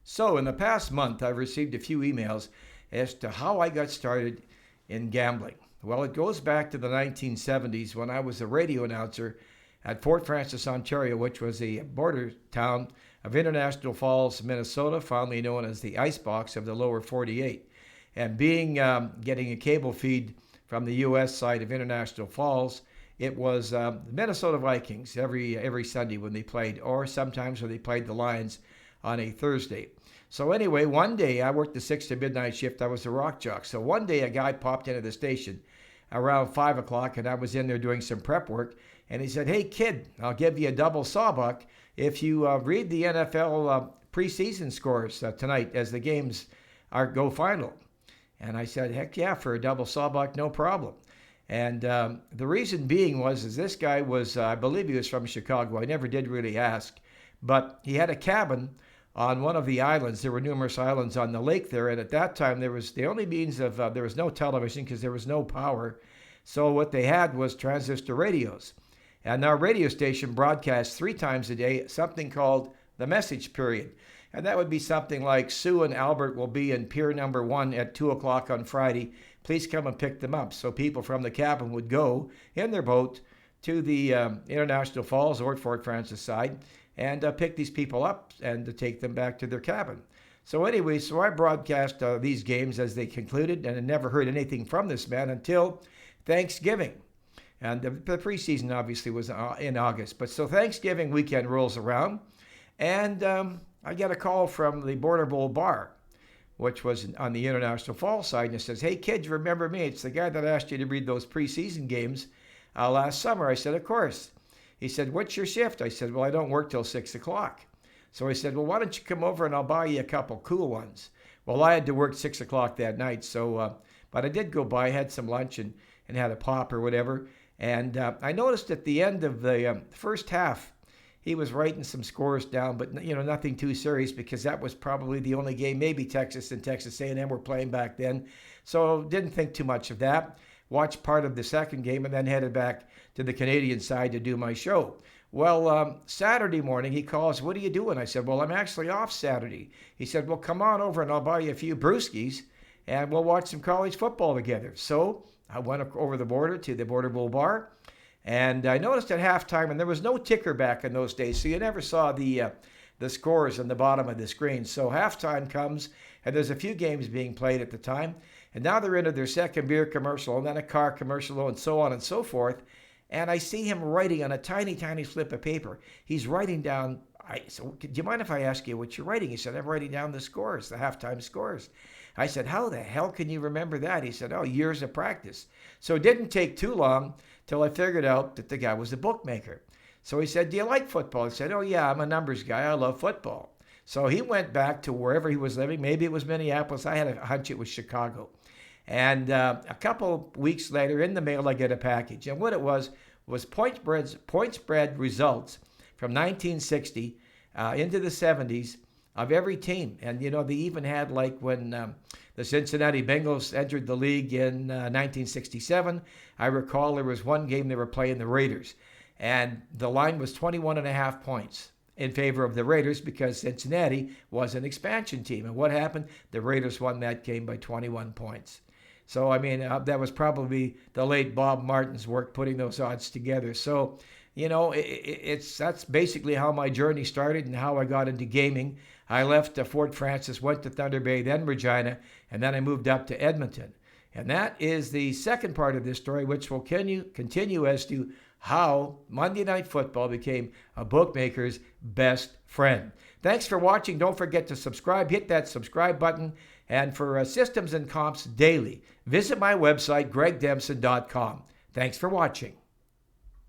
So, in the past month, I've received a few emails as to how I got started in gambling. Well, it goes back to the 1970s when I was a radio announcer at Fort Frances, Ontario, which was a border town of International Falls, Minnesota, fondly known as the Icebox of the lower 48. And getting a cable feed from the U.S. side of International Falls, it was the Minnesota Vikings every Sunday when they played, or sometimes when they played the Lions on a Thursday. So anyway, one day I worked the 6 to midnight shift. I was a rock jock. So one day a guy popped into the station around 5 o'clock, and I was in there doing some prep work. And he said, "Hey, kid, I'll give you a double sawbuck if you read the NFL preseason scores tonight as the games go final." And I said, "Heck yeah, for a double sawbuck, no problem." And the reason being is this guy was, I believe he was from Chicago. I never did really ask. But he had a cabin on one of the islands. There were numerous islands on the lake there. And at that time, there was the only means of, there was no television because there was no power. So what they had was transistor radios. And our radio station broadcast 3 times a day something called the message period. And that would be something like, "Sue and Albert will be in pier number 1 at 2 o'clock on Friday. Please come and pick them up." So people from the cabin would go in their boat to the International Falls or Fort Frances side and pick these people up and to take them back to their cabin. So anyway, I broadcast these games as they concluded, and I never heard anything from this man until Thanksgiving. And the preseason obviously was in August. But so Thanksgiving weekend rolls around, and I get a call from the Border Bowl bar, which was on the International Falls side, and it says, "Hey, kid, you remember me? It's the guy that asked you to read those preseason games last summer." I said, "Of course." He said, "What's your shift?" I said, "Well, I don't work till 6 o'clock. So he said, "Well, why don't you come over and I'll buy you a couple cool ones." Well, I had to work 6 o'clock that night, but I did go by, had some lunch and had a pop or whatever. And I noticed at the end of the first half, he was writing some scores down, but nothing too serious because that was probably the only game. Maybe Texas and Texas A&M were playing back then, so didn't think too much of that. Watched part of the second game and then headed back to the Canadian side to do my show. Well, Saturday morning he calls, "What are you doing?" I said, "Well, I'm actually off Saturday." He said, "Well, come on over and I'll buy you a few brewskis and we'll watch some college football together." So I went over the border to the Border Bowl bar, and I noticed at halftime, and there was no ticker back in those days, so you never saw the scores on the bottom of the screen. So halftime comes, and there's a few games being played at the time, and now they're into their second beer commercial, and then a car commercial, and so on and so forth. And I see him writing on a tiny, tiny slip of paper. He's writing down, "So do you mind if I ask you what you're writing?" He said, "I'm writing down the scores, the halftime scores." I said, "How the hell can you remember that?" He said, "Oh, years of practice." So it didn't take too long till I figured out that the guy was a bookmaker. So he said, "Do you like football?" I said, "Oh, yeah, I'm a numbers guy. I love football." So he went back to wherever he was living. Maybe it was Minneapolis. I had a hunch it was Chicago. And a couple weeks later, in the mail, I get a package. And what it was point spread results from 1960 into the 70s of every team. And, they even had, like, when the Cincinnati Bengals entered the league in 1967, I recall there was one game they were playing the Raiders. And the line was 21.5 points in favor of the Raiders because Cincinnati was an expansion team. And what happened? The Raiders won that game by 21 points. So, that was probably the late Bob Martin's work putting those odds together. So, that's basically how my journey started and how I got into gaming. I left Fort Frances, went to Thunder Bay, then Regina, and then I moved up to Edmonton. And that is the second part of this story, which will continue as to how Monday Night Football became a bookmaker's best friend. Thanks for watching. Don't forget to subscribe. Hit that subscribe button. And for Systems and Comps Daily, visit my website, gregdempson.com. Thanks for watching.